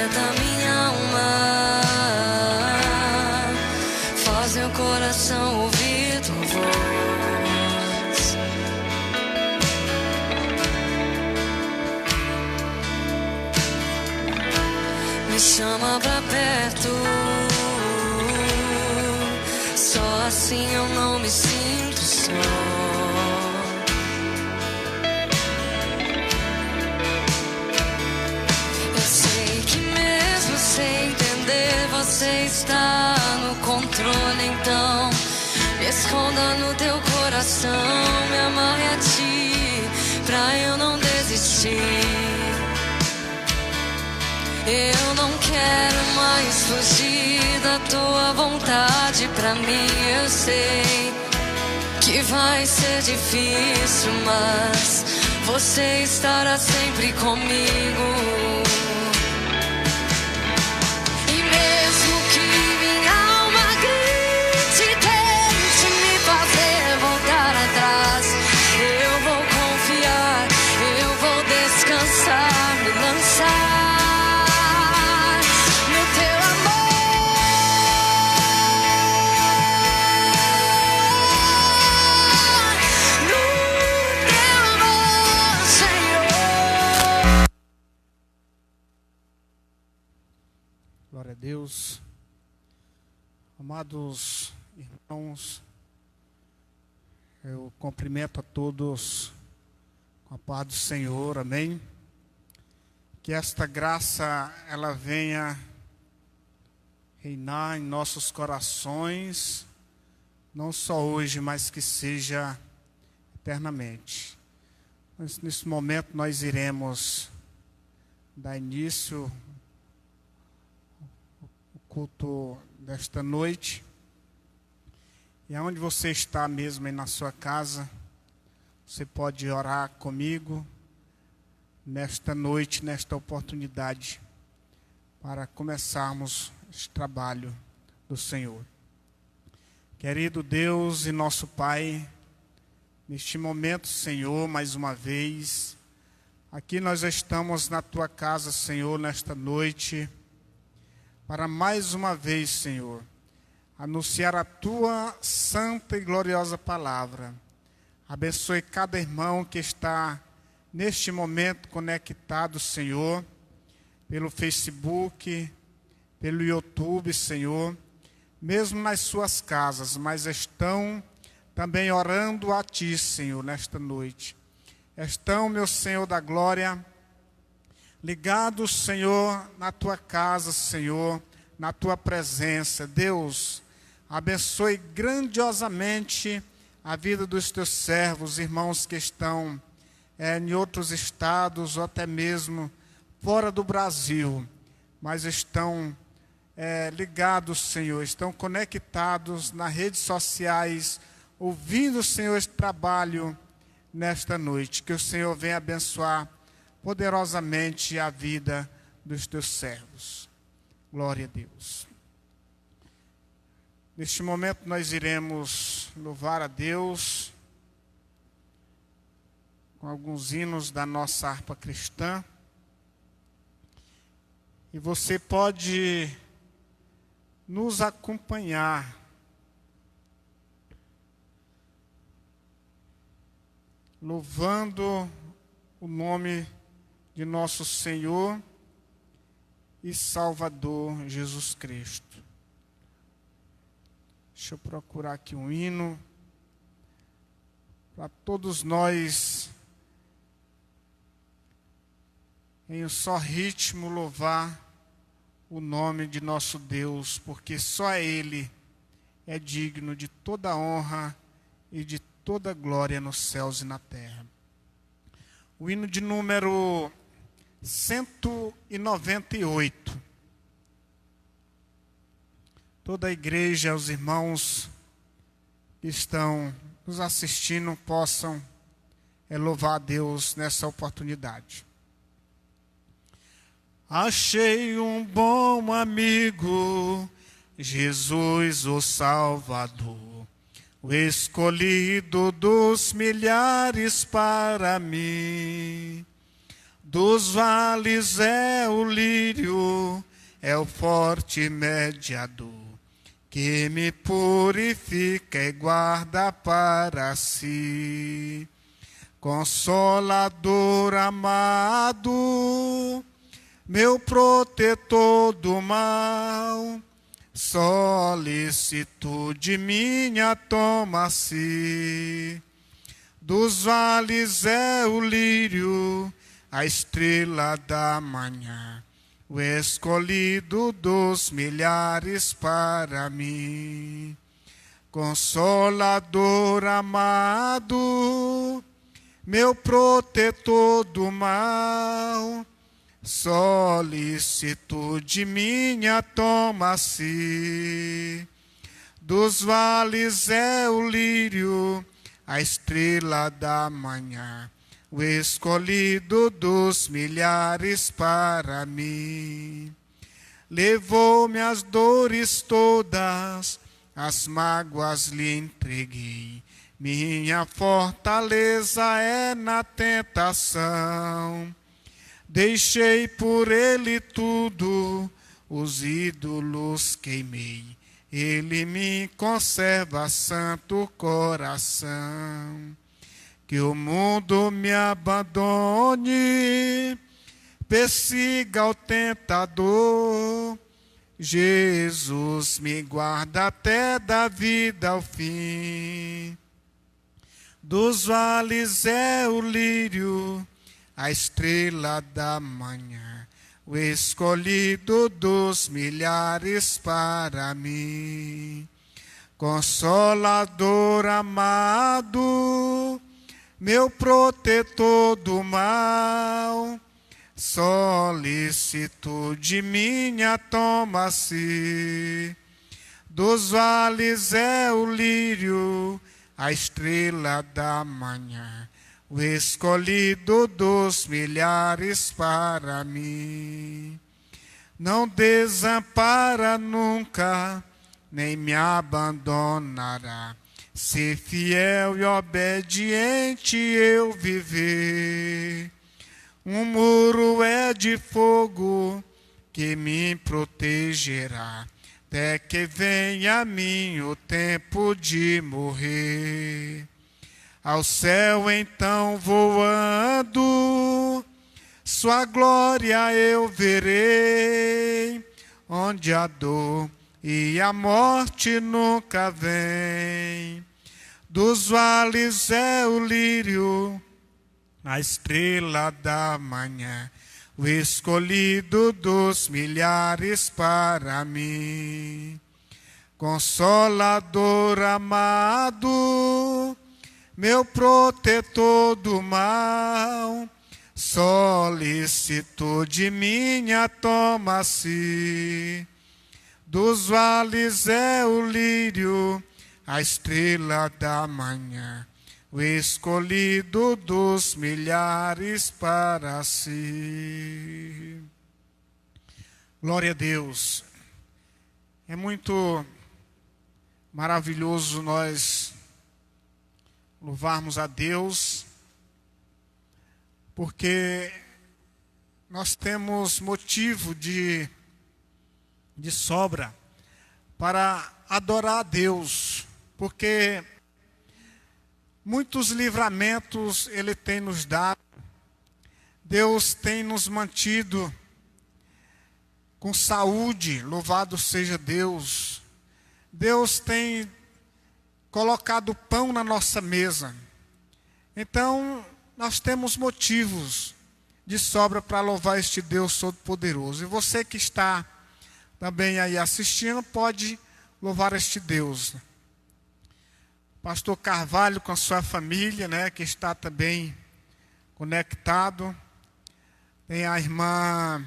aquieta minha alma, faz meu coração ouvir tua voz. Me chama pra perto, só assim eu não me sinto só. Eu sei que mesmo sem entender você está no controle, então me esconda no teu coração, me amarre a ti pra eu não desistir. Eu não quero mais fugir da tua vontade pra mim. Eu sei que vai ser difícil, mas você estará sempre comigo. E mesmo que minha alma grite, tente me fazer voltar atrás, eu vou confiar, eu vou descansar, me lançar Glória a Deus. Amados irmãos, eu cumprimento a todos com a paz do Senhor, amém? Que esta graça, ela venha reinar em nossos corações, não só hoje, mas que seja eternamente. Mas nesse momento nós iremos dar início culto desta noite. E aonde você está mesmo aí na sua casa, você pode orar comigo nesta noite, nesta oportunidade, para começarmos este trabalho do Senhor. Querido Deus e nosso Pai, neste momento, Senhor, mais uma vez, aqui nós estamos na tua casa, Senhor, nesta noite, para mais uma vez, Senhor, anunciar a tua santa e gloriosa palavra. Abençoe cada irmão que está neste momento conectado, Senhor, pelo Facebook, pelo YouTube, Senhor, mesmo nas suas casas, mas estão também orando a Ti, Senhor, nesta noite. Estão, meu Senhor da glória, ligados, Senhor, na Tua casa, Senhor, na Tua presença. Deus, abençoe grandiosamente a vida dos Teus servos, irmãos que estão em outros estados ou até mesmo fora do Brasil, mas estão ligados, Senhor, estão conectados nas redes sociais, ouvindo, Senhor, este trabalho nesta noite. Que o Senhor venha abençoar poderosamente a vida dos Teus servos. Glória a Deus. Neste momento nós iremos louvar a Deus com alguns hinos da nossa harpa cristã. E você pode nos acompanhar louvando o nome de nosso Senhor e Salvador Jesus Cristo. Deixa eu procurar aqui um hino para todos nós, em um só ritmo, louvar o nome de nosso Deus, porque só Ele é digno de toda honra e de toda glória nos céus e na terra. O hino de número 198. Toda a igreja, os irmãos que estão nos assistindo, possam louvar a Deus nessa oportunidade. Achei um bom amigo, Jesus o Salvador, o escolhido dos milhares para mim. dos vales é o lírio, é o forte mediador, que me purifica e guarda para si. Consolador amado, meu protetor do mal, solicitude minha toma-se. Dos vales é o lírio, a estrela da manhã, o escolhido dos milhares para mim. Consolador amado, meu protetor do mal, solicitude minha toma-se. Dos vales é o lírio, a estrela da manhã, o escolhido dos milhares para mim. Levou-me as dores todas, as mágoas lhe entreguei. Minha fortaleza é na tentação. Deixei por ele tudo, os ídolos queimei. Ele me conserva santo coração. Que o mundo me abandone, persiga o tentador. Jesus me guarda até da vida ao fim. Dos vales é o lírio, a estrela da manhã, o escolhido dos milhares para mim. Consolador amado, meu protetor do mal, solicitude minha toma-se. Dos vales é o lírio, a estrela da manhã, o escolhido dos milhares para mim. Não desampara nunca, nem me abandonará. Se fiel e obediente eu viver. Um muro é de fogo que me protegerá, até que venha a mim o tempo de morrer. Ao céu então voando, sua glória eu verei, onde a dor e a morte nunca vem. Dos vales é o lírio, a estrela da manhã, o escolhido dos milhares para mim. Consolador amado, meu protetor do mal, solicitude minha toma-se. Dos vales é o lírio, a estrela da manhã, o escolhido dos milhares para si. Glória a Deus. É muito maravilhoso nós louvarmos a Deus, porque nós temos motivo de sobra para adorar a Deus, porque muitos livramentos Ele tem nos dado, Deus tem nos mantido com saúde, louvado seja Deus. Deus tem colocado pão na nossa mesa. Então, nós temos motivos de sobra para louvar este Deus Todo-Poderoso. E você que está também aí assistindo, pode louvar este Deus. Pastor Carvalho com a sua família, né, que está também conectado. Tem a irmã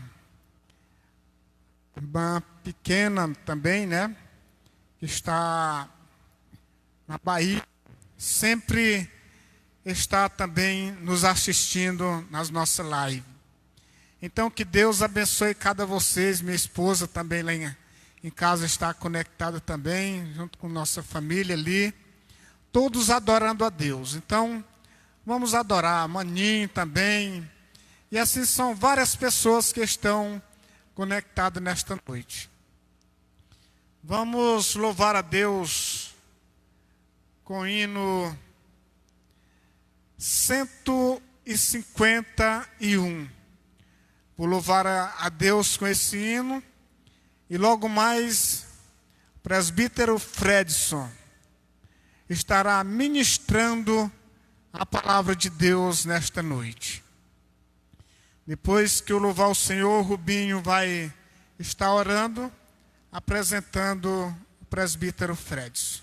pequena também, né, que está na Bahia, sempre está também nos assistindo nas nossas lives. Então, que Deus abençoe cada vocês. Minha esposa também lá em casa está conectada também, junto com nossa família ali. Todos adorando a Deus. Então, vamos adorar. Maninho também. E E assim são várias pessoas que estão conectadas nesta noite. Vamos louvar a Deus com o hino 151. Vou louvar a Deus com esse hino. E logo mais, o presbítero Fredson estará ministrando a palavra de Deus nesta noite. Depois que eu louvar o Senhor, o Rubinho vai estar orando, apresentando o presbítero Fredson.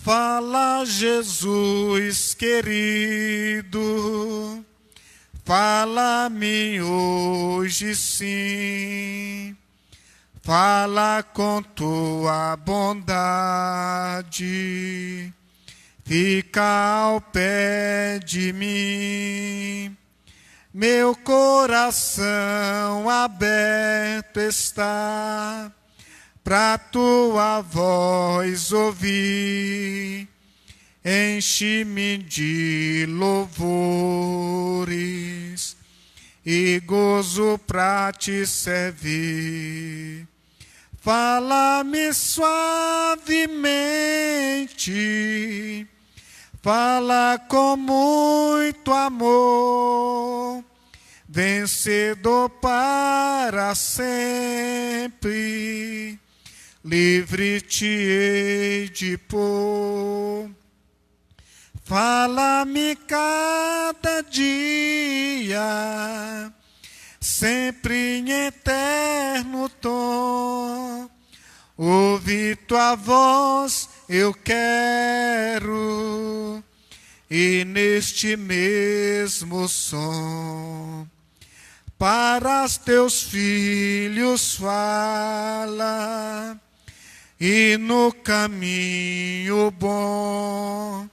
Fala, Jesus querido, fala-me hoje sim, fala com tua bondade, fica ao pé de mim. Meu coração aberto está pra tua voz ouvir. Enche-me de louvores e gozo pra te servir. Fala-me suavemente, fala com muito amor, vencedor para sempre, livre te hei de pôr. Fala-me cada dia, sempre em eterno tom. Ouvir tua voz eu quero, e neste mesmo som, para os teus filhos fala, e no caminho bom,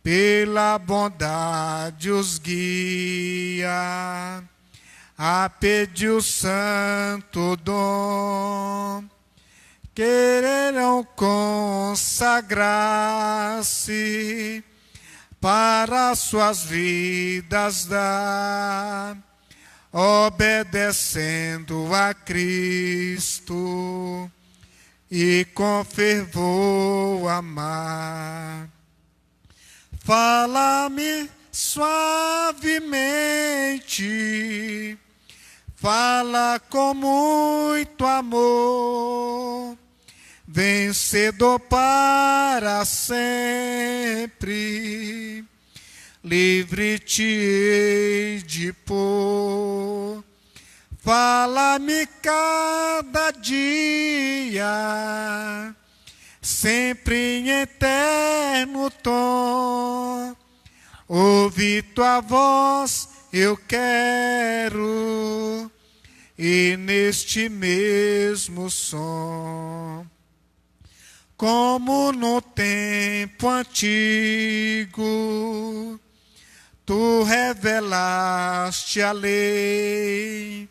pela bondade os guia, a pedir o santo dom. Quererão consagrar-se para suas vidas dar, obedecendo a Cristo e com fervor amar. Fala-me suavemente, fala com muito amor, vencedor para sempre, livre te hei de pôr. Fala-me cada dia, sempre em eterno tom. Ouvir tua voz eu quero, e neste mesmo som, como no tempo antigo, tu revelaste a lei,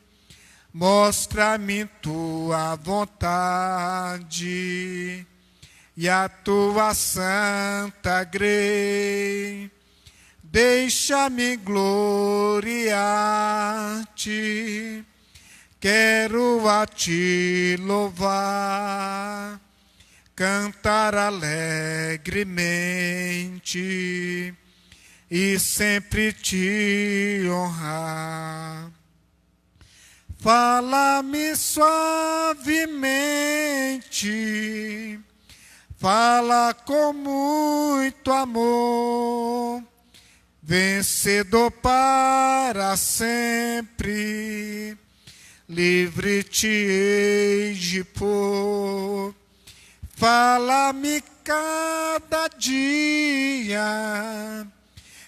mostra-me tua vontade e a tua santa grei. Deixa-me gloriar-te, quero a ti louvar, cantar alegremente e sempre te honrar. Fala-me suavemente, fala com muito amor, vencedor para sempre, livre te hei de pôr. Fala-me cada dia,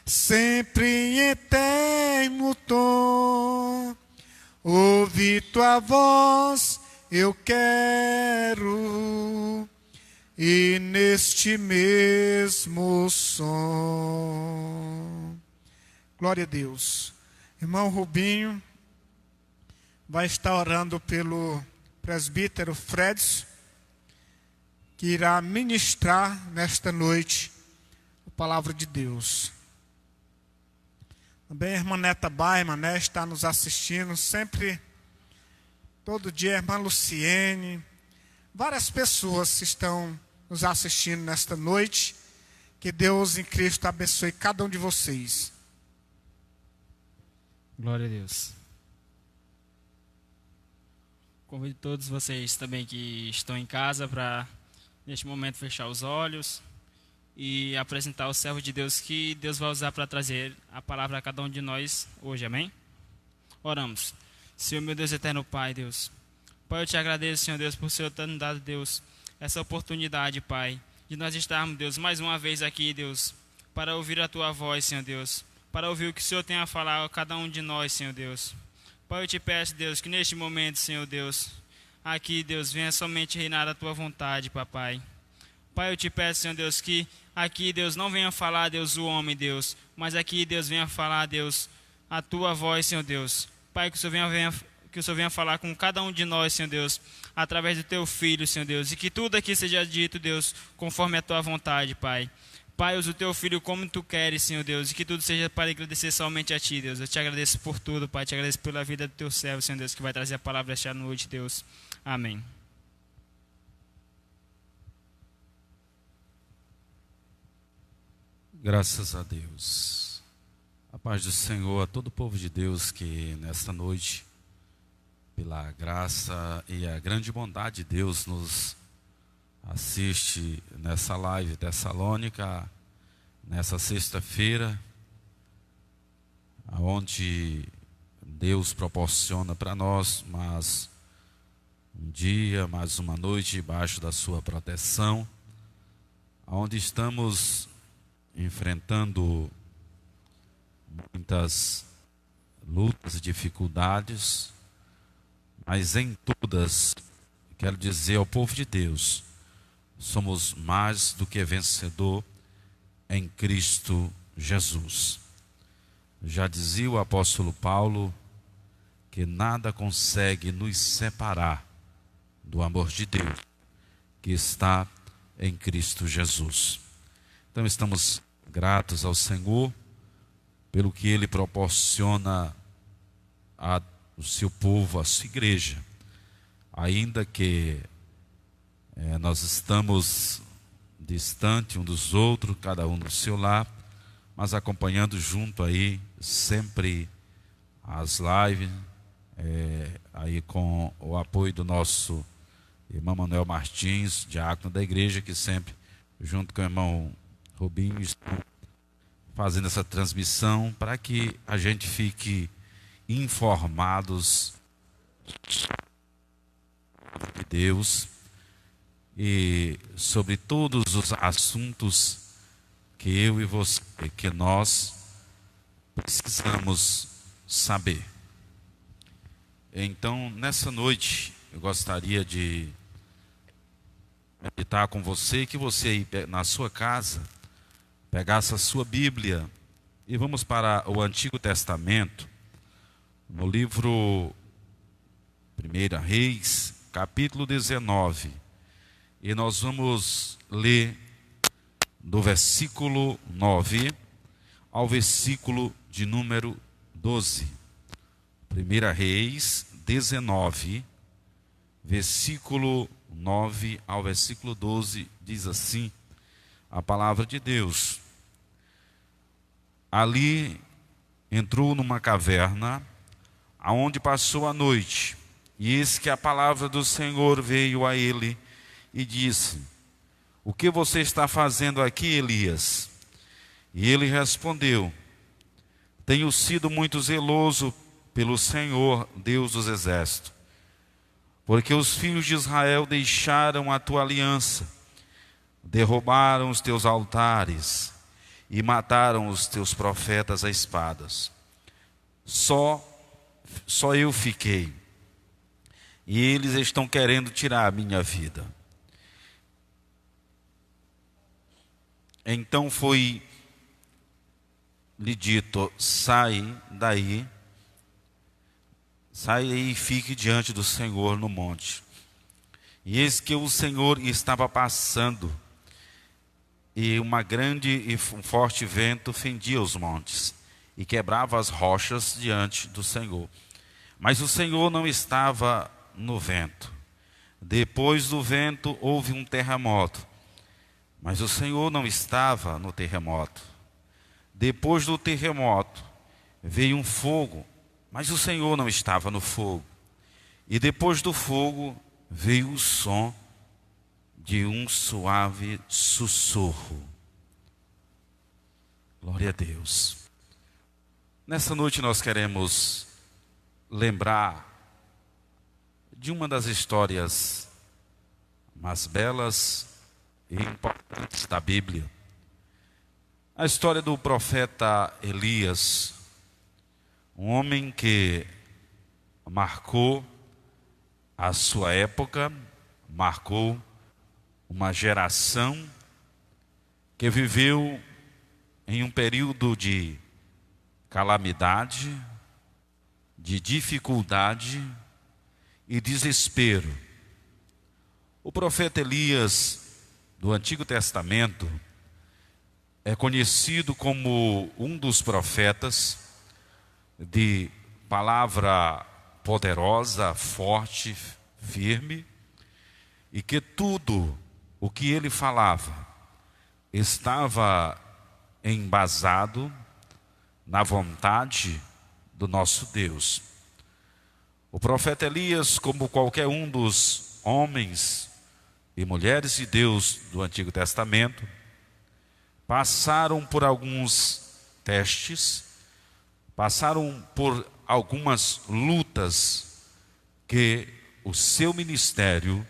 sempre em eterno tom. Ouvir tua voz eu quero, e neste mesmo som. Glória a Deus. Irmão Rubinho vai estar orando pelo presbítero Fredson, que irá ministrar nesta noite a palavra de Deus. Também a irmã Neta Baima, né, está nos assistindo sempre, todo dia, a irmã Luciene. Várias pessoas estão nos assistindo nesta noite. Que Deus em Cristo abençoe cada um de vocês. Glória a Deus. Convido todos vocês também que estão em casa para, neste momento, fechar os olhos e apresentar o servo de Deus que Deus vai usar para trazer a palavra a cada um de nós hoje, amém? Oramos. Senhor, meu Deus eterno Pai, Deus. Pai, eu te agradeço, Senhor Deus, por o Senhor ter nos dado, Deus, essa oportunidade, Pai, de nós estarmos, Deus, mais uma vez aqui, Deus, para ouvir a Tua voz, Senhor Deus, para ouvir o que o Senhor tem a falar a cada um de nós, Senhor Deus. Pai, eu te peço, Deus, que neste momento, Senhor Deus, aqui, Deus, venha somente reinar a Tua vontade, Papai. Pai, eu te peço, Senhor Deus, que aqui, Deus, não venha falar, Deus, o homem, Deus, mas aqui, Deus, venha falar, Deus, a Tua voz, Senhor Deus. Pai, que o Senhor venha falar com cada um de nós, Senhor Deus, através do Teu Filho, Senhor Deus, e que tudo aqui seja dito, Deus, conforme a Tua vontade, Pai. Pai, usa o Teu Filho como Tu queres, Senhor Deus, e que tudo seja para agradecer somente a Ti, Deus. Eu te agradeço por tudo, Pai, te agradeço pela vida do Teu servo, Senhor Deus, que vai trazer a palavra esta noite, Deus. Amém. Graças a Deus. A paz do Senhor a todo o povo de Deus que nesta noite, pela graça e a grande bondade de Deus, nos assiste nessa live tessalônica, nessa sexta-feira, onde Deus proporciona para nós mais um dia, mais uma noite debaixo da sua proteção, onde estamos enfrentando muitas lutas e dificuldades, mas em todas, quero dizer ao povo de Deus, somos mais do que vencedor em Cristo Jesus. Já dizia o apóstolo Paulo que nada consegue nos separar do amor de Deus que está em Cristo Jesus. Então estamos gratos ao Senhor pelo que Ele proporciona ao seu povo, à sua igreja, ainda que nós estamos distante um dos outros, cada um do seu lar, mas acompanhando junto aí sempre as lives, aí com o apoio do nosso irmão Manuel Martins, diácono da igreja, que sempre, junto com o irmão Rubinho, estão fazendo essa transmissão para que a gente fique informados de Deus e sobre todos os assuntos que eu e você, que nós precisamos saber. Então, nessa noite, eu gostaria de meditar com você, que você aí na sua casa pegasse a sua Bíblia e vamos para o Antigo Testamento, no livro 1 Reis, capítulo 19, e nós vamos ler do versículo 9 ao versículo de número 12. 1 Reis 19, versículo 9 ao versículo 12, diz assim a palavra de Deus. Ali entrou numa caverna, aonde passou a noite, e eis que a palavra do Senhor veio a ele e disse: o que você está fazendo aqui, Elias? E ele respondeu: tenho sido muito zeloso pelo Senhor, Deus dos exércitos, porque os filhos de Israel deixaram a tua aliança, derrubaram os teus altares e mataram os teus profetas a espadas. Só eu fiquei, e eles estão querendo tirar a minha vida. Então foi lhe dito: sai daí e fique diante do Senhor no monte. E eis que o Senhor estava passando, e uma grande e um forte vento fendia os montes, e quebrava as rochas diante do Senhor. Mas o Senhor não estava no vento. Depois do vento houve um terremoto, mas o Senhor não estava no terremoto. Depois do terremoto veio um fogo, mas o Senhor não estava no fogo. E depois do fogo veio o som de um suave sussurro. Glória a Deus. Nessa noite nós queremos lembrar de uma das histórias mais belas e importantes da Bíblia. A história do profeta Elias, um homem que marcou a sua época, marcou uma geração que viveu em um período de calamidade, de dificuldade e desespero. O profeta Elias, do Antigo Testamento, é conhecido como um dos profetas de palavra poderosa, forte, firme, e que tudo o que ele falava estava embasado na vontade do nosso Deus. O profeta Elias, como qualquer um dos homens e mulheres de Deus do Antigo Testamento, passaram por alguns testes, passaram por algumas lutas que o seu ministério,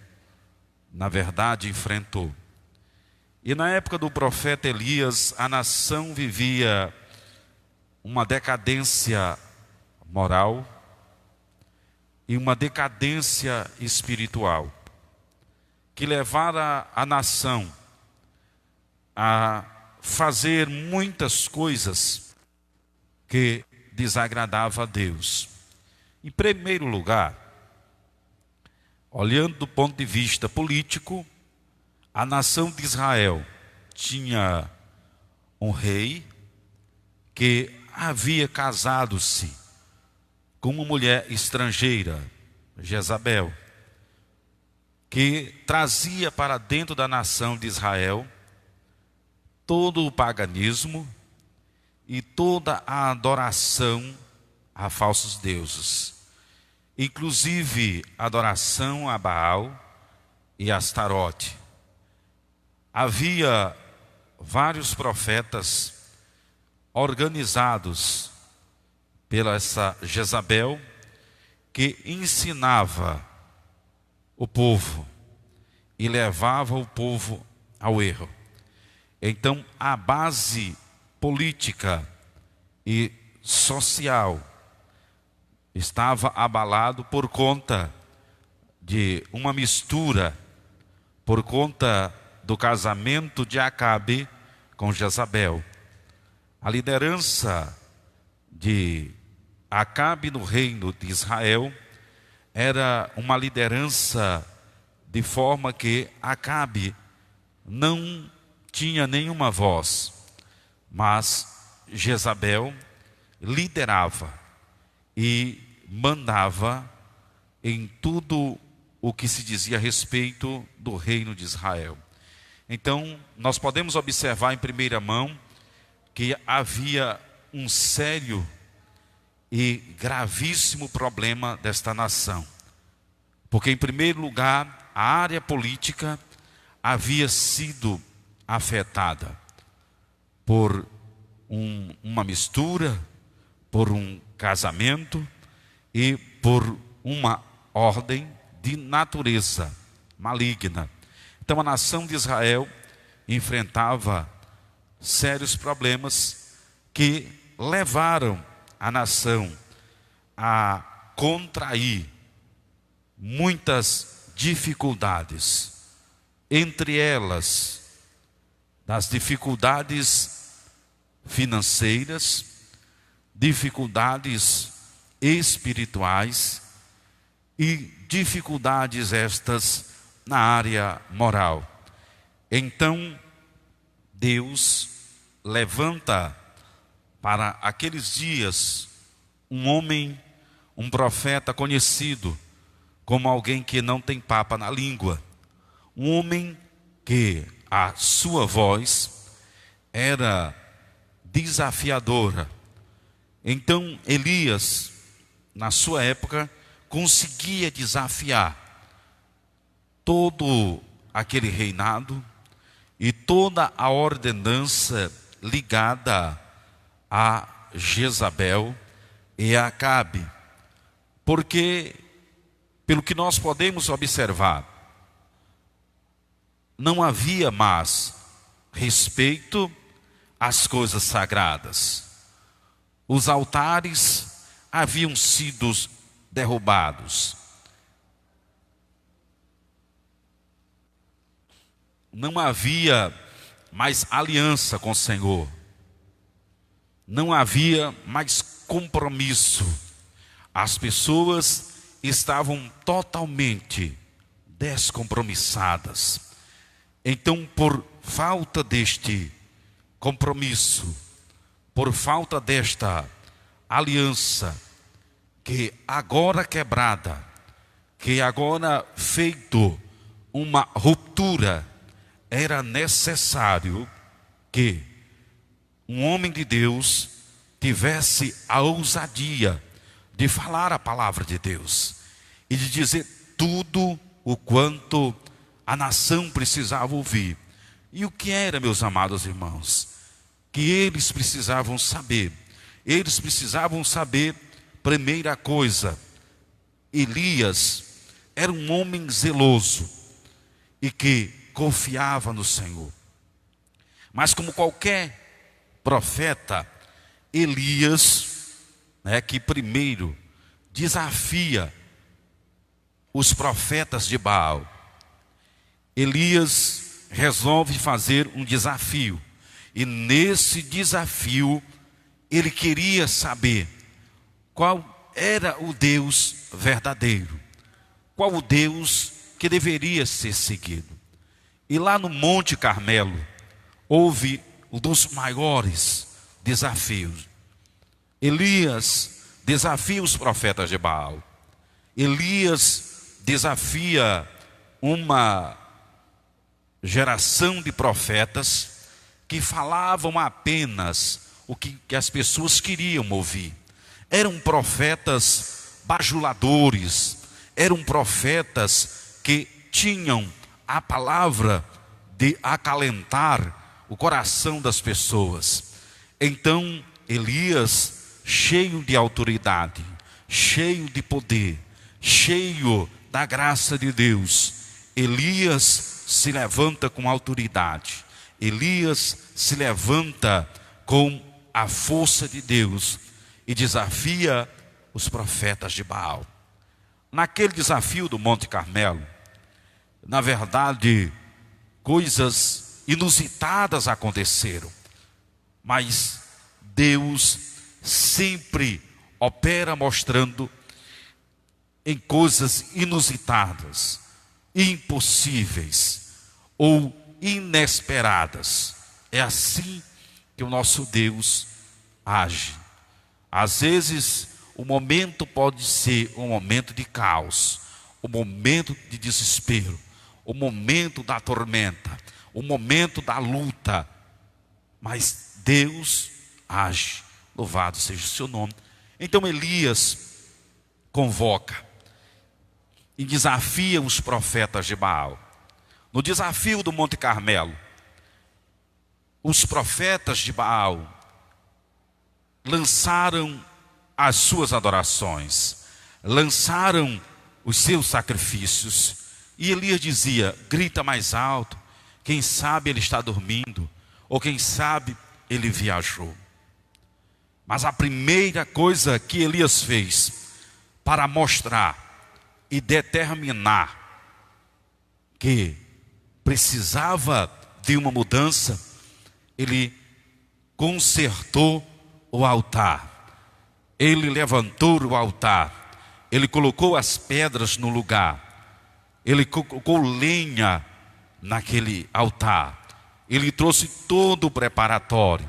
na verdade, enfrentou. E na época do profeta Elias, a nação vivia uma decadência moral e uma decadência espiritual, que levara a nação a fazer muitas coisas que desagradavam a Deus. Em primeiro lugar, olhando do ponto de vista político, a nação de Israel tinha um rei que havia casado-se com uma mulher estrangeira, Jezabel, que trazia para dentro da nação de Israel todo o paganismo e toda a adoração a falsos deuses, inclusive adoração a Baal e Astarote. Havia vários profetas organizados pela essa Jezabel, que ensinava o povo e levava o povo ao erro. Então, a base política e social estava abalado por conta de uma mistura, por conta do casamento de Acabe com Jezabel. A liderança de Acabe no reino de Israel era uma liderança de forma que Acabe não tinha nenhuma voz, mas Jezabel liderava e mandava em tudo o que se dizia a respeito do reino de Israel. Então, nós podemos observar em primeira mão que havia um sério e gravíssimo problema desta nação. Porque, em primeiro lugar, a área política havia sido afetada por uma mistura, por um casamento e por uma ordem de natureza maligna. Então, a nação de Israel enfrentava sérios problemas que levaram a nação a contrair muitas dificuldades. Entre elas, das dificuldades financeiras, dificuldades espirituais e dificuldades estas na área moral. Então, Deus levanta para aqueles dias, um homem, um profeta conhecido como alguém que não tem papa na língua. Um homem que a sua voz era desafiadora. Então Elias, na sua época, conseguia desafiar todo aquele reinado e toda a ordenança ligada a Jezabel e a Acabe. Porque, pelo que nós podemos observar, não havia mais respeito às coisas sagradas. Os altares haviam sido derrubados. Não havia mais aliança com o Senhor. Não havia mais compromisso. As pessoas estavam totalmente descompromissadas. Então, por falta deste compromisso, por falta desta aliança, que agora quebrada, que agora feito uma ruptura, era necessário que um homem de Deus tivesse a ousadia de falar a palavra de Deus e de dizer tudo o quanto a nação precisava ouvir. E o que era, meus amados irmãos? Que eles precisavam saber. Eles precisavam saber, primeira coisa, Elias era um homem zeloso e que confiava no Senhor. Mas como qualquer profeta, Elias, que primeiro desafia os profetas de Baal. Elias resolve fazer um desafio. E nesse desafio, ele queria saber qual era o Deus verdadeiro. Qual o Deus que deveria ser seguido. E lá no Monte Carmelo, houve um dos maiores desafios. Elias desafia os profetas de Baal. Elias desafia uma geração de profetas que falavam apenas o que as pessoas queriam ouvir. Eram profetas bajuladores, eram profetas que tinham a palavra de acalentar o coração das pessoas. Então Elias, cheio de autoridade, cheio de poder, cheio da graça de Deus, Elias se levanta com autoridade. Elias se levanta com a força de Deus e desafia os profetas de Baal. Naquele desafio do Monte Carmelo, na verdade, coisas inusitadas aconteceram, mas Deus sempre opera mostrando em coisas inusitadas, impossíveis ou inesperadas. É assim que o nosso Deus age. Às vezes o momento pode ser um momento de caos, um momento de desespero, o momento da tormenta, o momento da luta, mas Deus age. Louvado seja o seu nome. Então Elias convoca e desafia os profetas de Baal. No desafio do Monte Carmelo, os profetas de Baal lançaram as suas adorações, lançaram os seus sacrifícios. E Elias dizia: grita mais alto, quem sabe ele está dormindo, ou quem sabe ele viajou. Mas a primeira coisa que Elias fez para mostrar e determinar que precisava de uma mudança, ele consertou o altar. Ele levantou o altar, ele colocou as pedras no lugar, ele colocou lenha naquele altar, ele trouxe todo o preparatório.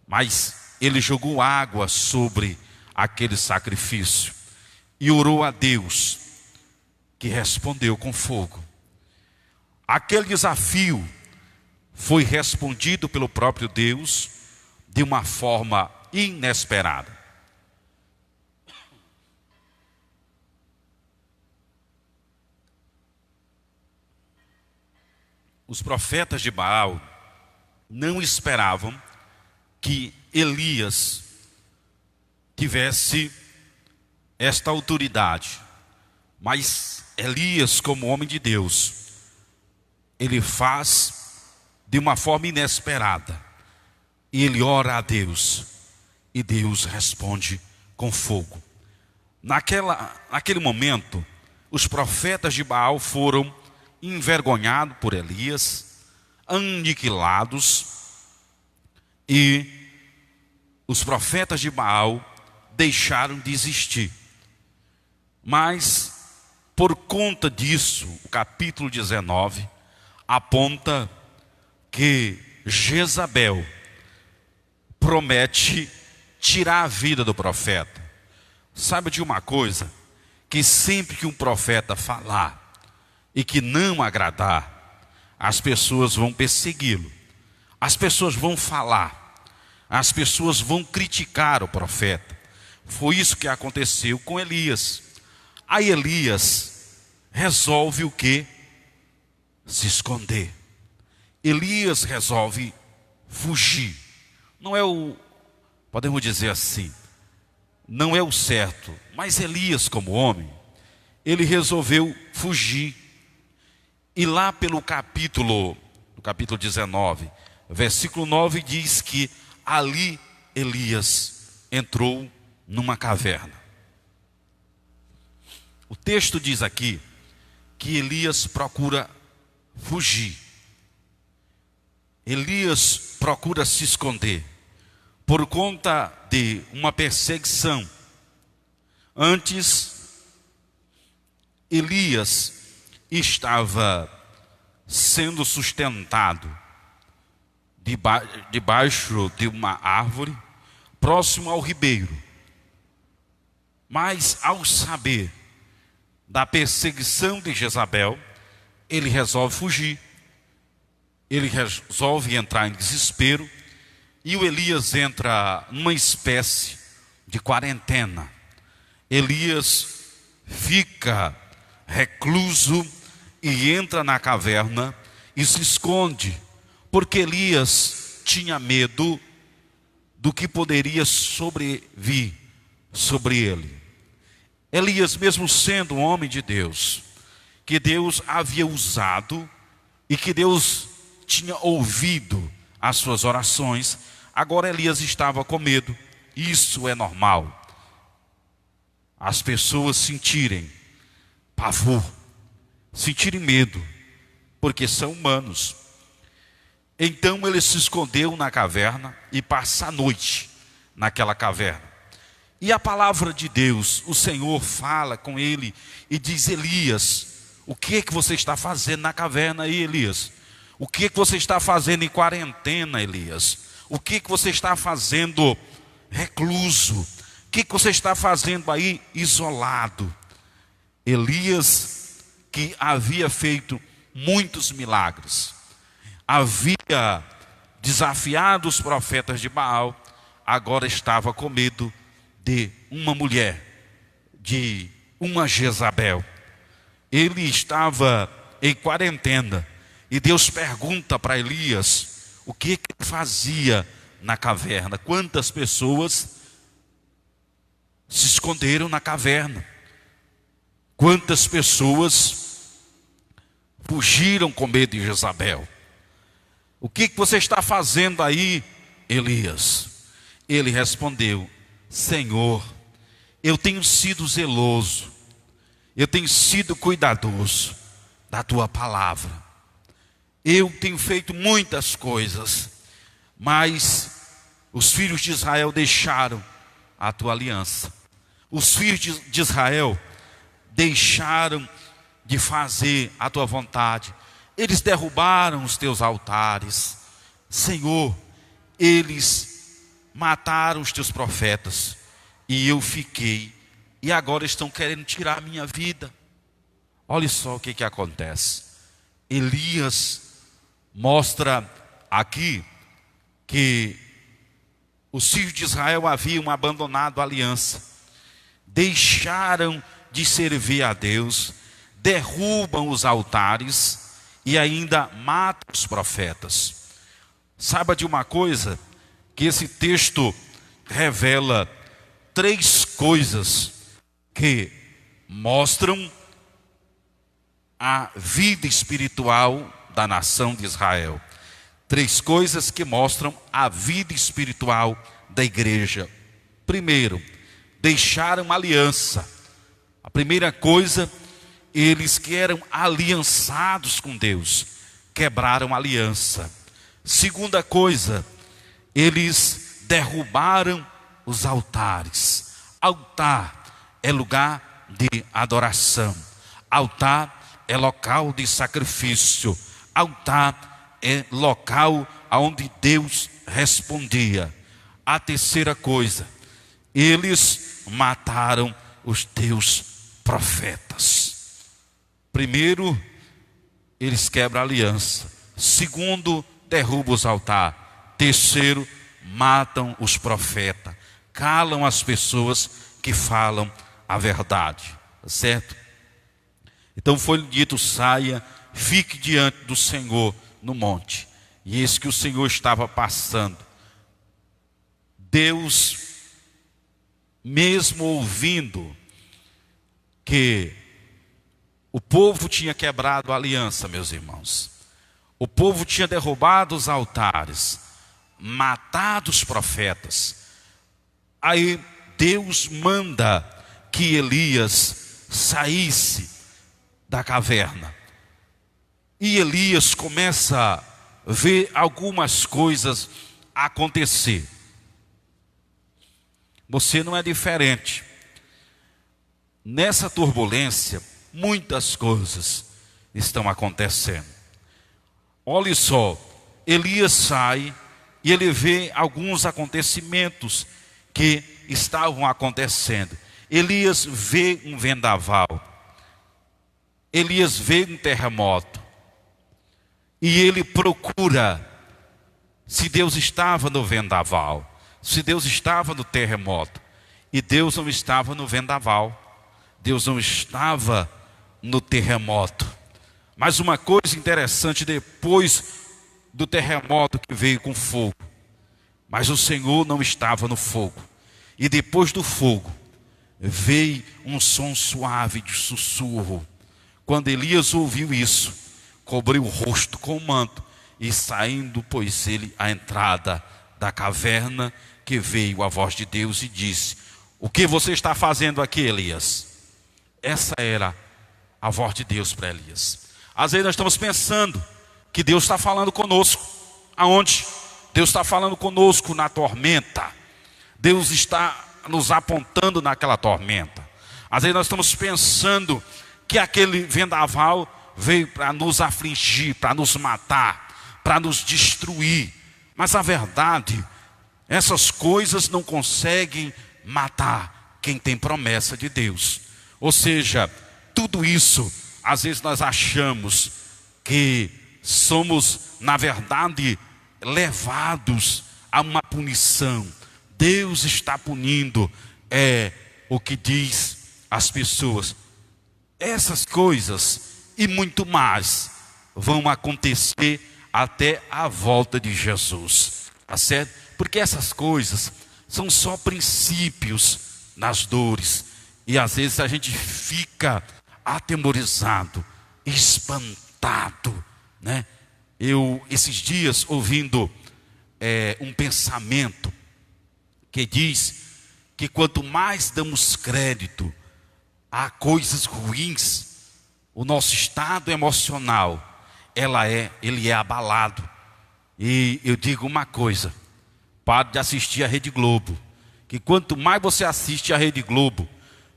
Mas ele jogou água sobre aquele sacrifício e orou a Deus, que respondeu com fogo. Aquele desafio foi respondido pelo próprio Deus de uma forma inesperada. Os profetas de Baal não esperavam que Elias tivesse esta autoridade, mas Elias, como homem de Deus, ele faz de uma forma inesperada, e ele ora a Deus, e Deus responde com fogo. Naquele momento, os profetas de Baal foram envergonhados por Elias, aniquilados, e os profetas de Baal deixaram de existir. Mas, por conta disso, o capítulo 19 aponta que Jezabel promete tirar a vida do profeta. Sabe de uma coisa? Que sempre que um profeta falar e que não agradar, as pessoas vão persegui-lo, as pessoas vão falar, as pessoas vão criticar o profeta. Foi isso que aconteceu com Elias. Aí Elias resolve o quê? Se esconder. Elias resolve fugir. Não é podemos dizer assim, não é o certo, mas Elias, como homem, ele resolveu fugir. E lá no capítulo 19, versículo 9, diz que ali Elias entrou numa caverna. O texto diz aqui que Elias procura fugir. Elias procura se esconder por conta de uma perseguição. Antes, Elias estava sendo sustentado debaixo de uma árvore, próximo ao ribeiro. Mas ao saber da perseguição de Jezabel, ele resolve fugir. Ele resolve entrar em desespero, e o Elias entra numa espécie de quarentena. Elias fica recluso e entra na caverna e se esconde, porque Elias tinha medo do que poderia sobrevir sobre ele. Elias, mesmo sendo um homem de Deus, que Deus havia usado e que Deus tinha ouvido as suas orações, agora Elias estava com medo. Isso é normal. As pessoas sentirem pavor, sentirem medo, porque são humanos. Então ele se escondeu na caverna e passa a noite naquela caverna. E a palavra de Deus, o Senhor fala com ele e diz: Elias, o que é que você está fazendo na caverna aí, Elias? O que é que você está fazendo em quarentena, Elias? O que é que você está fazendo recluso? O que é que você está fazendo aí isolado? Elias, que havia feito muitos milagres, havia desafiado os profetas de Baal, agora estava com medo de uma mulher, de uma Jezabel. Ele estava em quarentena, e Deus pergunta para Elias o que ele fazia na caverna. Quantas pessoas se esconderam na caverna? Quantas pessoas fugiram com medo de Jezabel? O que você está fazendo aí, Elias? Ele respondeu: Senhor, eu tenho sido zeloso, eu tenho sido cuidadoso da tua palavra. Eu tenho feito muitas coisas, mas os filhos de Israel deixaram a tua aliança. Os filhos de Israel deixaram de fazer a tua vontade. Eles derrubaram os teus altares. Senhor, eles mataram os teus profetas e eu fiquei, e agora estão querendo tirar a minha vida. Olha só o que acontece. Elias mostra aqui que os filhos de Israel haviam abandonado a aliança, deixaram de servir a Deus, derrubam os altares e ainda matam os profetas. Saiba de uma coisa, que esse texto revela 3 coisas que mostram a vida espiritual da nação de Israel. 3 coisas que mostram a vida espiritual da igreja. Primeiro, deixaram aliança. A primeira coisa, eles que eram aliançados com Deus, quebraram a aliança. Segunda coisa, eles derrubaram os altares. Altar é lugar de adoração. Altar é local de sacrifício. Altar é local onde Deus respondia. A terceira coisa, eles mataram os teus profetas. Primeiro, eles quebram a aliança. Segundo, derrubam os altares. Terceiro, matam os profetas. Calam as pessoas que falam a verdade. Certo? Então foi dito: saia, fique diante do Senhor no monte. E eis que o Senhor estava passando. Deus, mesmo ouvindo que o povo tinha quebrado a aliança, meus irmãos, o povo tinha derrubado os altares, matado os profetas, aí Deus manda que Elias saísse da caverna. E Elias começa a ver algumas coisas acontecer. Você não é diferente. Nessa turbulência, muitas coisas estão acontecendo. Olhe só, Elias sai e ele vê alguns acontecimentos que estavam acontecendo. Elias vê um vendaval. Elias vê um terremoto. E ele procura se Deus estava no vendaval, se Deus estava no terremoto. E Deus não estava no vendaval, Deus não estava no terremoto. Mas uma coisa interessante, depois do terremoto que veio com fogo, mas o Senhor não estava no fogo. E depois do fogo veio um som suave de sussurro. Quando Elias ouviu isso, cobriu o rosto com o manto e saindo, pôs ele à entrada da caverna, que veio a voz de Deus e disse: o que você está fazendo aqui, Elias? Essa era a voz de Deus para Elias. Às vezes nós estamos pensando que Deus está falando conosco. Aonde? Deus está falando conosco na tormenta. Deus está nos apontando naquela tormenta. Às vezes nós estamos pensando que aquele vendaval veio para nos afligir, para nos matar, para nos destruir. Mas a verdade, essas coisas não conseguem matar quem tem promessa de Deus. Ou seja, tudo isso, às vezes nós achamos que somos, na verdade, levados a uma punição. Deus está punindo, é o que diz as pessoas. Essas coisas e muito mais vão acontecer até a volta de Jesus, tá certo? Porque essas coisas são só princípios nas dores, e às vezes a gente fica atemorizado, espantado, né? Eu, esses dias, ouvindo um pensamento que diz que quanto mais damos crédito a coisas ruins, o nosso estado emocional, ele é abalado. E eu digo uma coisa: pare de assistir a Rede Globo, que quanto mais você assiste a Rede Globo,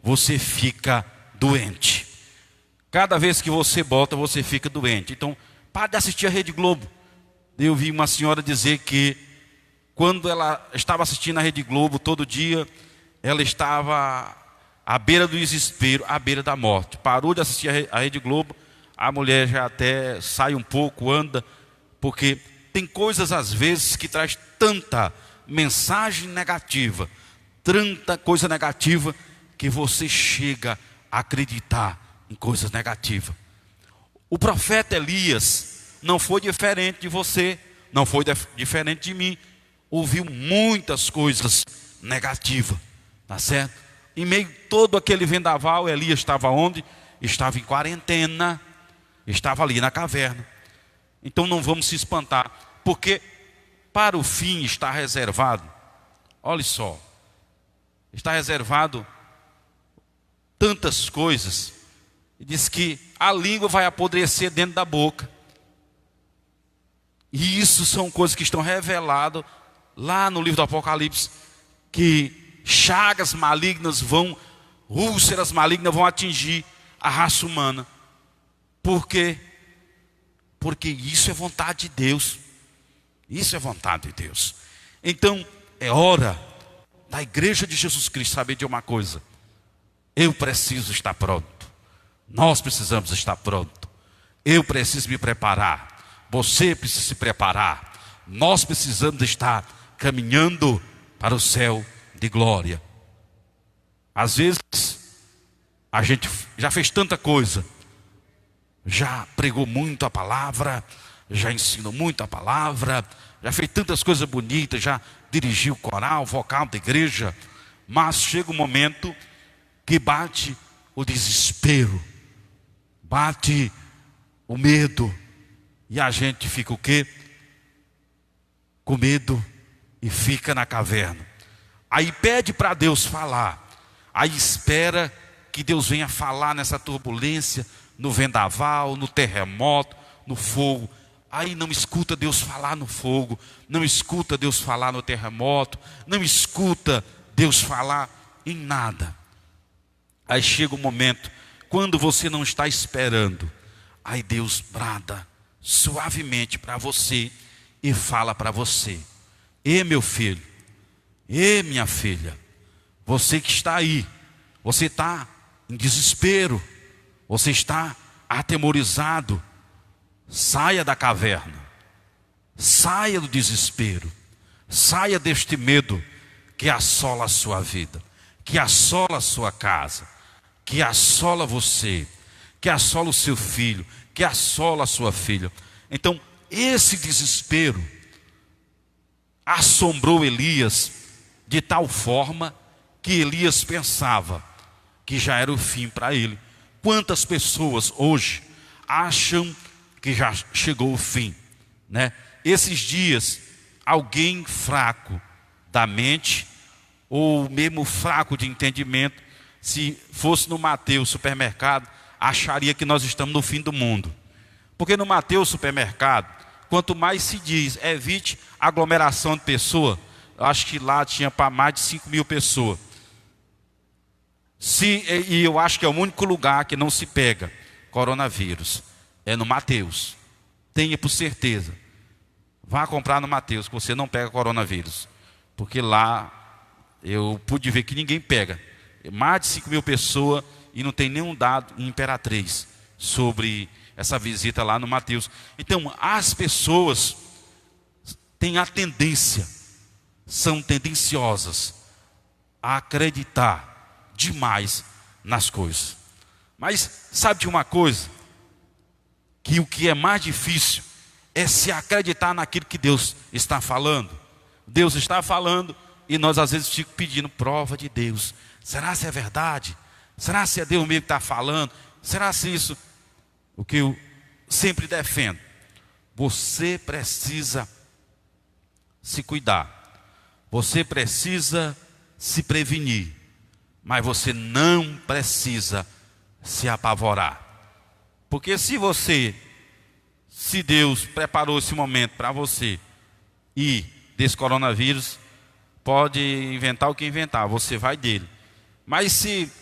você fica doente. Cada vez que você bota, você fica doente. Então, pare de assistir a Rede Globo. Eu vi uma senhora dizer que quando ela estava assistindo a Rede Globo todo dia, ela estava à beira do desespero, à beira da morte. Parou de assistir a Rede Globo, a mulher já até sai um pouco, anda, porque tem coisas às vezes que traz tanta mensagem negativa, tanta coisa negativa, que você chega a acreditar em coisas negativas. O profeta Elias não foi diferente de você, não foi diferente de mim. Ouviu muitas coisas negativas, tá certo? Em meio a todo aquele vendaval, Elias estava onde? Estava em quarentena, estava ali na caverna. Então não vamos se espantar, porque para o fim está reservado, olha só, está reservado tantas coisas. Diz que a língua vai apodrecer dentro da boca. E isso são coisas que estão reveladas lá no livro do Apocalipse, que chagas malignas úlceras malignas vão atingir a raça humana. Por quê? Porque isso é vontade de Deus. Isso é vontade de Deus. Então, é hora da igreja de Jesus Cristo saber de uma coisa: eu preciso estar pronto. Nós precisamos estar pronto. Eu preciso me preparar. Você precisa se preparar. Nós precisamos estar caminhando para o céu de glória. Às vezes, a gente já fez tanta coisa, já pregou muito a palavra, já ensinou muito a palavra, já fez tantas coisas bonitas, já dirigiu coral, vocal da igreja, mas chega um momento que bate o desespero, bate o medo, e a gente fica o quê? Com medo e fica na caverna. Aí pede para Deus falar, aí espera que Deus venha falar nessa turbulência, no vendaval, no terremoto, no fogo. Aí não escuta Deus falar no fogo, não escuta Deus falar no terremoto, não escuta Deus falar em nada. Aí chega um momento, quando você não está esperando, aí Deus brada suavemente para você e fala para você: e meu filho, e minha filha, você que está aí, você está em desespero, você está atemorizado, saia da caverna, saia do desespero, saia deste medo que assola a sua vida, que assola a sua casa, que assola você, que assola o seu filho, que assola a sua filha. Então, esse desespero assombrou Elias de tal forma que Elias pensava que já era o fim para ele. Quantas pessoas hoje acham que já chegou o fim, né? Esses dias, alguém fraco da mente, ou mesmo fraco de entendimento, se fosse no Mateus supermercado, acharia que nós estamos no fim do mundo. Porque no Mateus supermercado, quanto mais se diz, evite aglomeração de pessoas, eu acho que lá tinha para mais de 5.000 pessoas. E eu acho que é o único lugar que não se pega coronavírus, é no Mateus. Tenha por certeza. Vá comprar no Mateus, que você não pega coronavírus. Porque lá eu pude ver que ninguém pega. Mais de 5.000 pessoas e não tem nenhum dado em Imperatriz sobre essa visita lá no Mateus. Então, as pessoas têm a tendência, são tendenciosas a acreditar demais nas coisas. Mas sabe de uma coisa? Que o que é mais difícil é se acreditar naquilo que Deus está falando. Deus está falando e nós às vezes ficamos pedindo prova de Deus. Será se é verdade? Será se é Deus mesmo que está falando? Será se isso? O que eu sempre defendo: você precisa se cuidar, você precisa se prevenir, mas você não precisa se apavorar. Porque se Deus preparou esse momento para você e desse coronavírus, pode inventar o que inventar, você vai dele. Mas se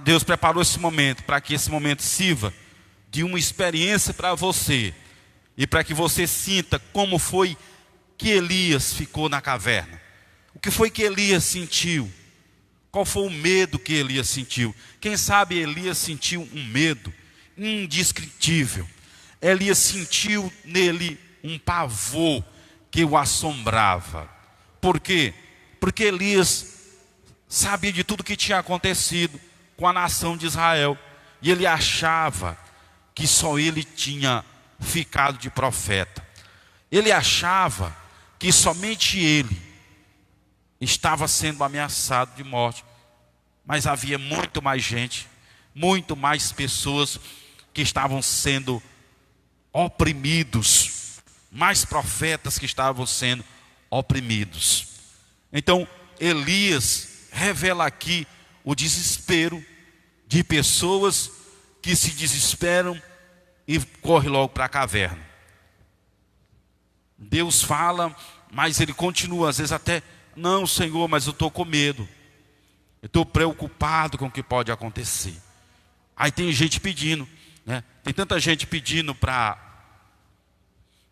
Deus preparou esse momento para que esse momento sirva de uma experiência para você e para que você sinta como foi que Elias ficou na caverna? O que foi que Elias sentiu? Qual foi o medo que Elias sentiu? Quem sabe Elias sentiu um medo indescritível. Elias sentiu nele um pavor que o assombrava. Por quê? Porque Elias sabia de tudo que tinha acontecido com a nação de Israel. E ele achava que só ele tinha ficado de profeta. Ele achava que somente ele estava sendo ameaçado de morte. Mas havia muito mais gente, muito mais pessoas que estavam sendo oprimidos. Mais profetas que estavam sendo oprimidos. Então, Elias revela aqui o desespero de pessoas que se desesperam e correm logo para a caverna. Deus fala, mas ele continua, às vezes até, não, Senhor, mas eu estou com medo. Eu estou preocupado com o que pode acontecer. Aí tem gente pedindo, né? Tem tanta gente pedindo para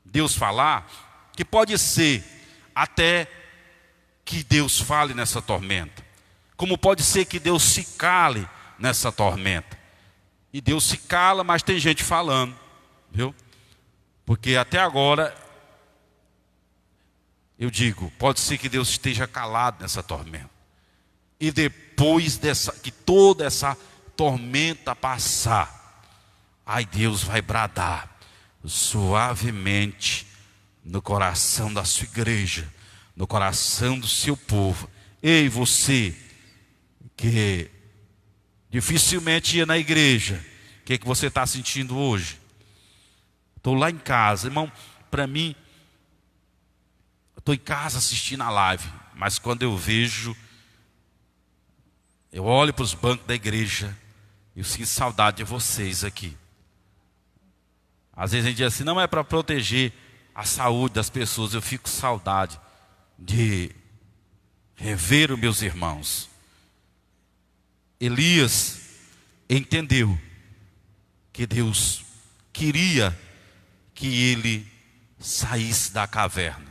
Deus falar, que pode ser até que Deus fale nessa tormenta. Como pode ser que Deus se cale nessa tormenta. E Deus se cala, mas tem gente falando, viu? Porque até agora, eu digo, pode ser que Deus esteja calado nessa tormenta. E depois que toda essa tormenta passar, aí Deus vai bradar suavemente no coração da sua igreja, no coração do seu povo. Ei, você que dificilmente ia na igreja, o que você está sentindo hoje? Estou lá em casa, irmão, para mim, estou em casa assistindo a live, mas quando eu vejo, eu olho para os bancos da igreja, eu sinto saudade de vocês aqui. Às vezes a gente diz assim, não é para proteger a saúde das pessoas, eu fico com saudade de rever os meus irmãos. Elias entendeu que Deus queria que ele saísse da caverna,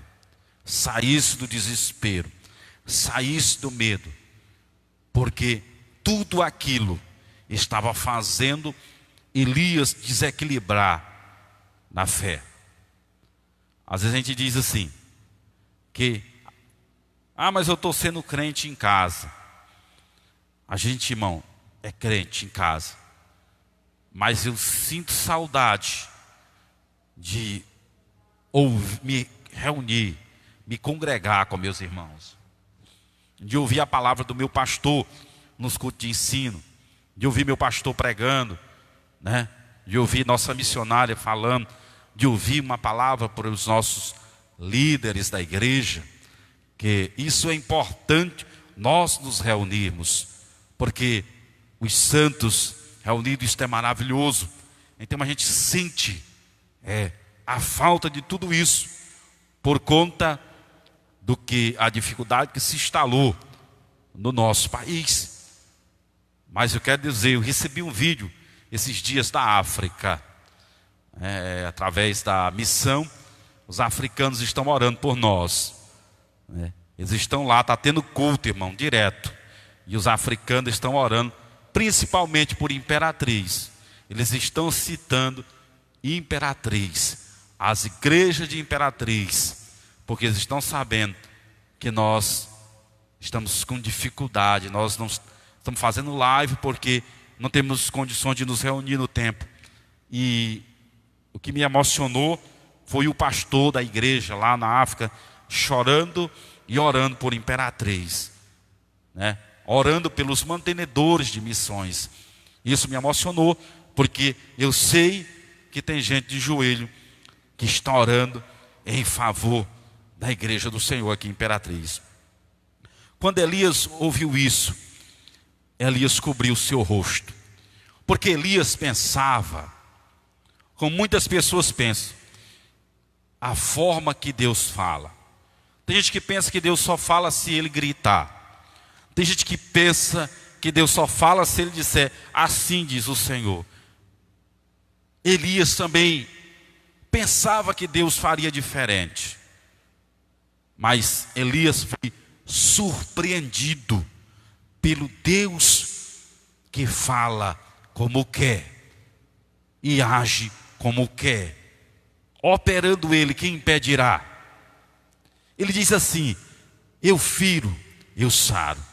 saísse do desespero, saísse do medo, porque tudo aquilo estava fazendo Elias desequilibrar na fé. Às vezes a gente diz assim, que, mas eu estou sendo crente em casa. A gente, irmão, é crente em casa, mas eu sinto saudade de me reunir, me congregar com meus irmãos, de ouvir a palavra do meu pastor nos cultos de ensino, de ouvir meu pastor pregando, né? De ouvir nossa missionária falando, de ouvir uma palavra para os nossos líderes da igreja, que isso é importante nós nos reunirmos, porque os santos reunidos, isso é maravilhoso. Então a gente sente a falta de tudo isso, por conta do que a dificuldade que se instalou no nosso país. Mas eu quero dizer, eu recebi um vídeo esses dias da África, através da missão, os africanos estão orando por nós, né? Eles estão lá, está tendo culto, irmão, direto, e os africanos estão orando, principalmente por Imperatriz. Eles estão citando Imperatriz, as igrejas de Imperatriz, porque eles estão sabendo que nós estamos com dificuldade, nós não estamos fazendo live porque não temos condições de nos reunir no tempo. E o que me emocionou foi o pastor da igreja lá na África chorando e orando por Imperatriz, né? Orando pelos mantenedores de missões. Isso me emocionou, porque eu sei que tem gente de joelho que está orando em favor da igreja do Senhor aqui em Imperatriz. Quando Elias ouviu isso, Elias cobriu o seu rosto, porque Elias pensava, como muitas pessoas pensam, a forma que Deus fala. Tem gente que pensa que Deus só fala se ele gritar. Tem gente que pensa que Deus só fala se ele disser, assim diz o Senhor. Elias também pensava que Deus faria diferente. Mas Elias foi surpreendido pelo Deus que fala como quer e age como quer. Operando ele, quem impedirá? Ele diz assim: eu firo, eu saro,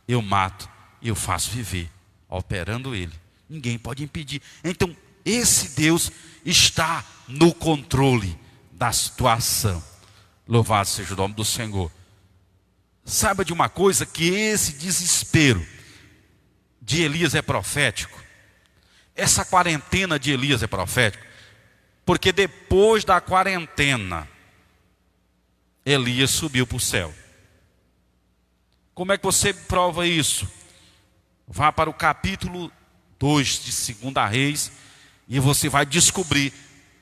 eu mato, eu faço viver. Operando ele, ninguém pode impedir. Então esse Deus está no controle da situação. Louvado seja o nome do Senhor. Saiba de uma coisa, que esse desespero de Elias é profético. Essa quarentena de Elias é profética, porque depois da quarentena, Elias subiu para o céu. Como é que você prova isso? Vá para o capítulo 2 de 2 Reis, e você vai descobrir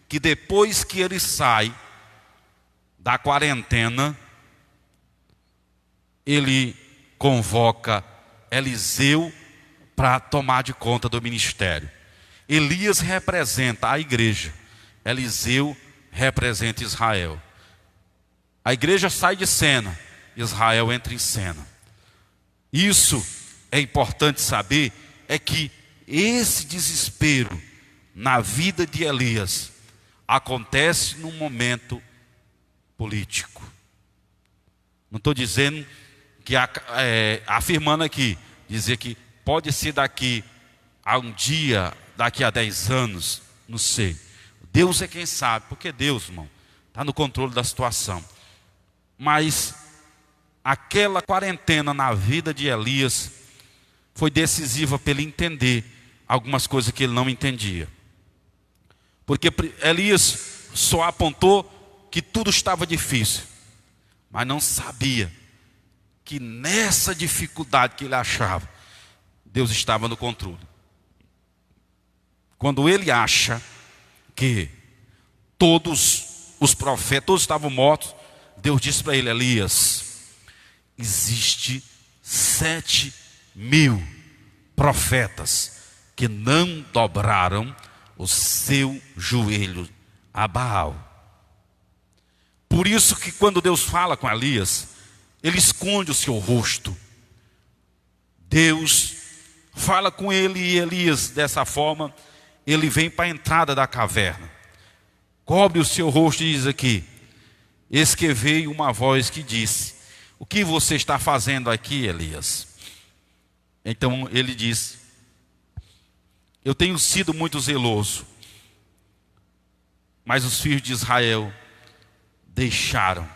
que depois que ele sai da quarentena, ele convoca Eliseu para tomar de conta do ministério. Elias representa a igreja, Eliseu representa Israel. A igreja sai de cena, Israel entra em cena. Isso é importante saber, é que esse desespero na vida de Elias acontece num momento político. Não estou dizendo que, afirmando aqui, dizer que pode ser daqui a um dia, daqui a 10 anos, não sei. Deus é quem sabe, porque Deus, irmão, está no controle da situação. Mas aquela quarentena na vida de Elias foi decisiva para ele entender algumas coisas que ele não entendia. Porque Elias só apontou que tudo estava difícil, mas não sabia que nessa dificuldade que ele achava, Deus estava no controle. Quando ele acha que todos os profetas, todos estavam mortos, Deus disse para ele: Elias, existe 7.000 profetas que não dobraram o seu joelho a Baal. Por isso que quando Deus fala com Elias, ele esconde o seu rosto. Deus fala com ele, e Elias, dessa forma, ele vem para a entrada da caverna, cobre o seu rosto e diz aqui: eis que veio uma voz que disse: o que você está fazendo aqui, Elias? Então ele diz: eu tenho sido muito zeloso, mas os filhos de Israel deixaram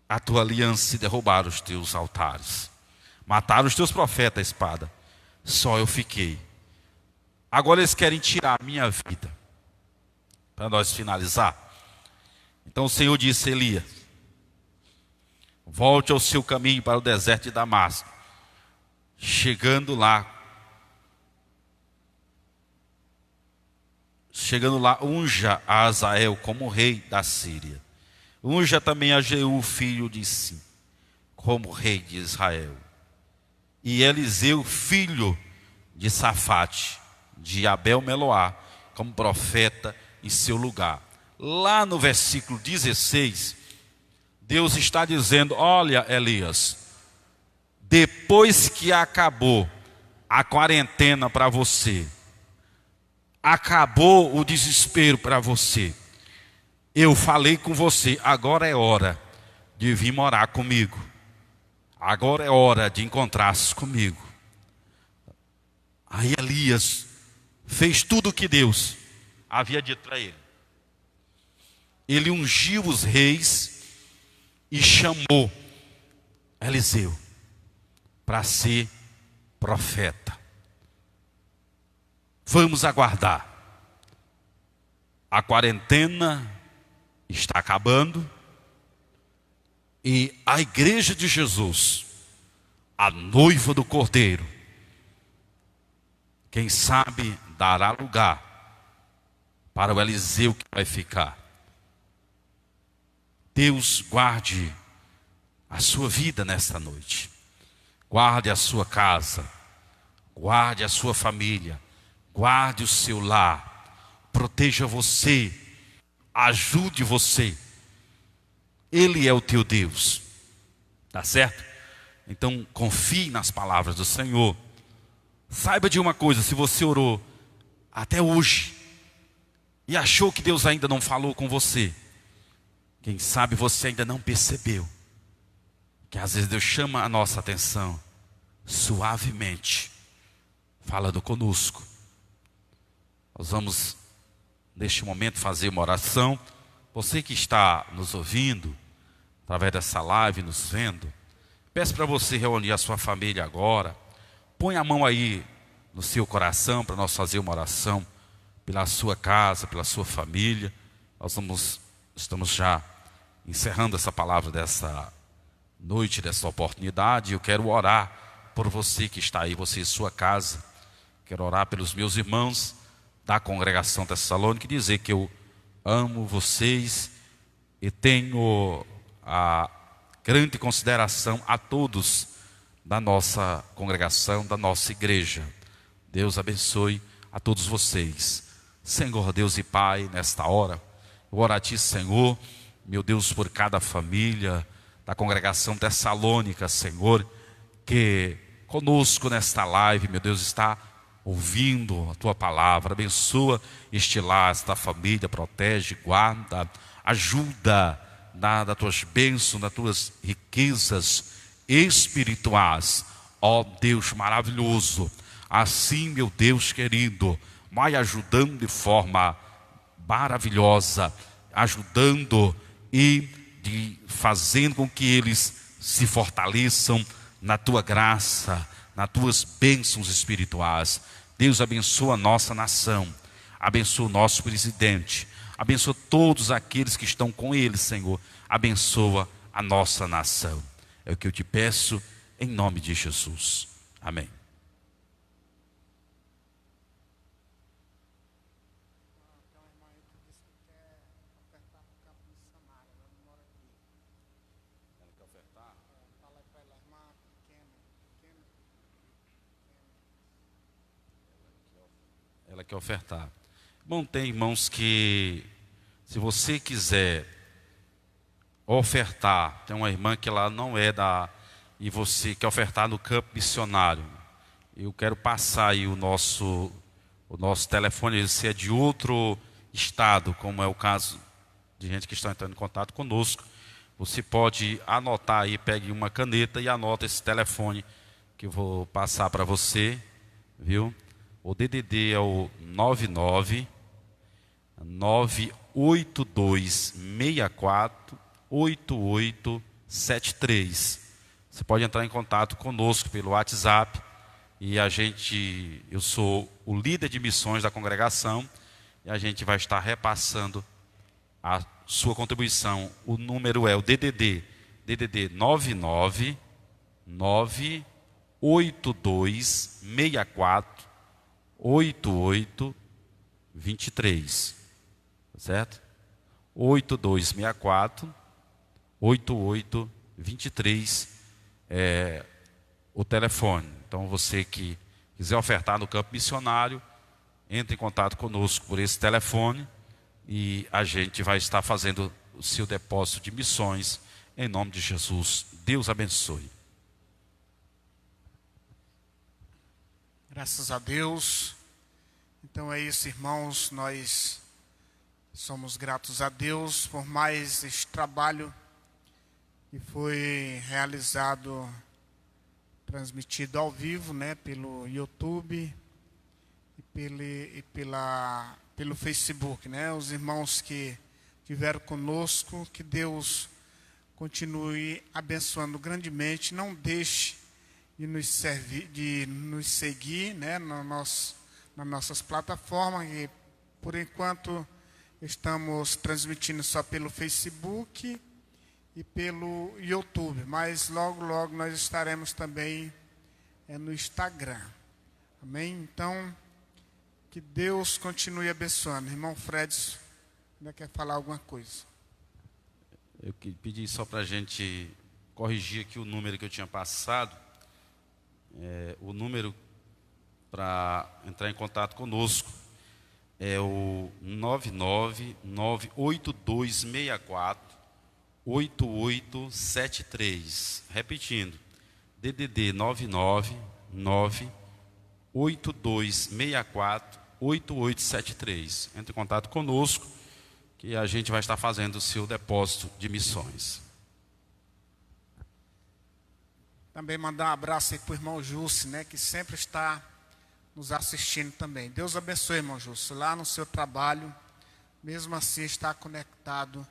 a tua aliança e derrubaram os teus altares, mataram os teus profetas à espada, só eu fiquei. Agora eles querem tirar a minha vida. Para nós finalizar, então o Senhor disse a Elias: volte ao seu caminho para o deserto de Damasco. Chegando lá, unja a Azael como rei da Síria. Unja também a Jeú, filho de Sim, como rei de Israel. E Eliseu, filho de Safate, de Abel-Meloá, como profeta em seu lugar. Lá no versículo 16, Deus está dizendo: olha, Elias, depois que acabou a quarentena para você, acabou o desespero para você, eu falei com você, agora é hora de vir morar comigo. Agora é hora de encontrar-se comigo. Aí Elias fez tudo o que Deus havia dito para ele. Ele ungiu os reis e chamou Eliseu para ser profeta. Vamos aguardar. A quarentena está acabando e a igreja de Jesus, a noiva do Cordeiro, quem sabe dará lugar para o Eliseu que vai ficar. Deus guarde a sua vida nesta noite. Guarde a sua casa, guarde a sua família, guarde o seu lar, proteja você, ajude você. Ele é o teu Deus. Tá certo? Então confie nas palavras do Senhor. Saiba de uma coisa: se você orou até hoje e achou que Deus ainda não falou com você, quem sabe você ainda não percebeu que às vezes Deus chama a nossa atenção suavemente, falando conosco. Nós vamos neste momento fazer uma oração. Você que está nos ouvindo através dessa live, nos vendo, peço para você reunir a sua família agora. Põe a mão aí no seu coração para nós fazer uma oração pela sua casa, pela sua família. Estamos já encerrando essa palavra dessa noite, dessa oportunidade. Eu quero orar por você que está aí, você em sua casa. Quero orar pelos meus irmãos da congregação Tessalônica e dizer que eu amo vocês e tenho a grande consideração a todos da nossa congregação, da nossa igreja. Deus abençoe a todos vocês. Senhor Deus e Pai, nesta hora, eu oro a Ti, Senhor, meu Deus, por cada família da congregação Tessalônica, Senhor, que conosco nesta live, meu Deus, está ouvindo a Tua palavra. Abençoa este lar, esta família, protege, guarda, ajuda, dá das Tuas bênçãos, das Tuas riquezas espirituais. Ó Deus maravilhoso, assim, meu Deus querido, vai ajudando de forma maravilhosa, ajudando e fazendo com que eles se fortaleçam na Tua graça, nas Tuas bênçãos espirituais. Deus abençoa a nossa nação, abençoa o nosso presidente, abençoa todos aqueles que estão com ele, Senhor. Abençoa a nossa nação. É o que eu te peço em nome de Jesus. Amém. Ela quer ofertar. Bom, tem irmãos que, se você quiser ofertar, tem uma irmã que ela não é e você quer ofertar no campo missionário. Eu quero passar aí o nosso telefone, se é de outro estado, como é o caso de gente que está entrando em contato conosco. Você pode anotar aí, pegue uma caneta e anota esse telefone que eu vou passar para você, viu? O DDD é o 99-98264-8873. Você pode entrar em contato conosco pelo WhatsApp e eu sou o líder de missões da congregação e a gente vai estar repassando a sua contribuição. O número é o DDD 99-98264-8823, certo? 8264-8823 é o telefone. Então você que quiser ofertar no campo missionário, entre em contato conosco por esse telefone e a gente vai estar fazendo o seu depósito de missões em nome de Jesus. Deus abençoe. Graças a Deus. Então é isso, irmãos, nós somos gratos a Deus por mais este trabalho que foi realizado, transmitido ao vivo, né, pelo YouTube e pelo Facebook, né? Os irmãos que estiveram conosco, que Deus continue abençoando grandemente. Não deixe de nos seguir, né, nas nossas plataformas. E por enquanto estamos transmitindo só pelo Facebook e pelo YouTube, mas logo nós estaremos também no Instagram. Amém? Então, que Deus continue abençoando. Irmão Fred, ainda quer falar alguma coisa? Eu pedi só para a gente corrigir aqui o número que eu tinha passado. O número para entrar em contato conosco é o 9998264 8873. Repetindo, DDD 999 8264 8873. Entre em contato conosco, que a gente vai estar fazendo o seu depósito de missões. Também mandar um abraço aí para o irmão Júcio, né, que sempre está nos assistindo também. Deus abençoe, irmão Júcio, lá no seu trabalho, mesmo assim está conectado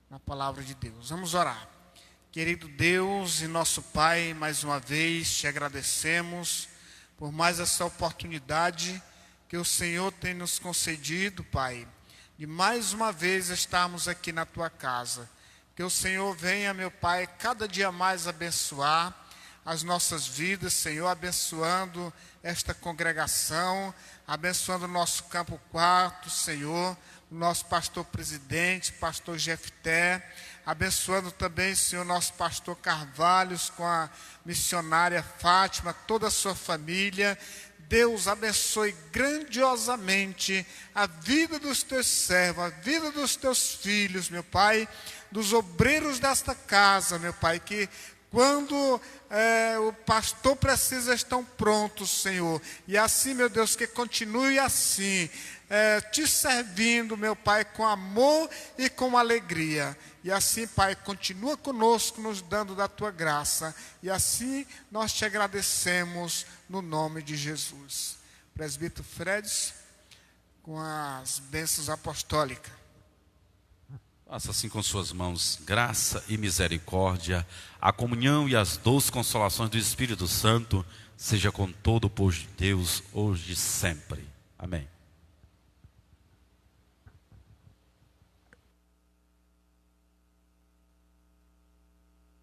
na palavra de Deus. Vamos orar. Querido Deus e nosso Pai, mais uma vez te agradecemos por mais essa oportunidade que o Senhor tem nos concedido, Pai, de mais uma vez estarmos aqui na tua casa. Que o Senhor venha, meu Pai, cada dia mais abençoar as nossas vidas, Senhor, abençoando esta congregação, abençoando o nosso campo 4, Senhor, o nosso pastor presidente, pastor Jefté, abençoando também, Senhor, nosso pastor Carvalhos, com a missionária Fátima, toda a sua família. Deus abençoe grandiosamente a vida dos teus servos, a vida dos teus filhos, meu Pai, dos obreiros desta casa, meu Pai, que quando o pastor precisa, estão prontos, Senhor. E assim, meu Deus, que continue assim, te servindo, meu Pai, com amor e com alegria. E assim, Pai, continua conosco, nos dando da tua graça. E assim nós te agradecemos no nome de Jesus. Presbítero Fred, com as bênçãos apostólicas. Faça assim com suas mãos, graça e misericórdia, a comunhão e as doces consolações do Espírito Santo, seja com todo o povo de Deus, hoje e sempre. Amém.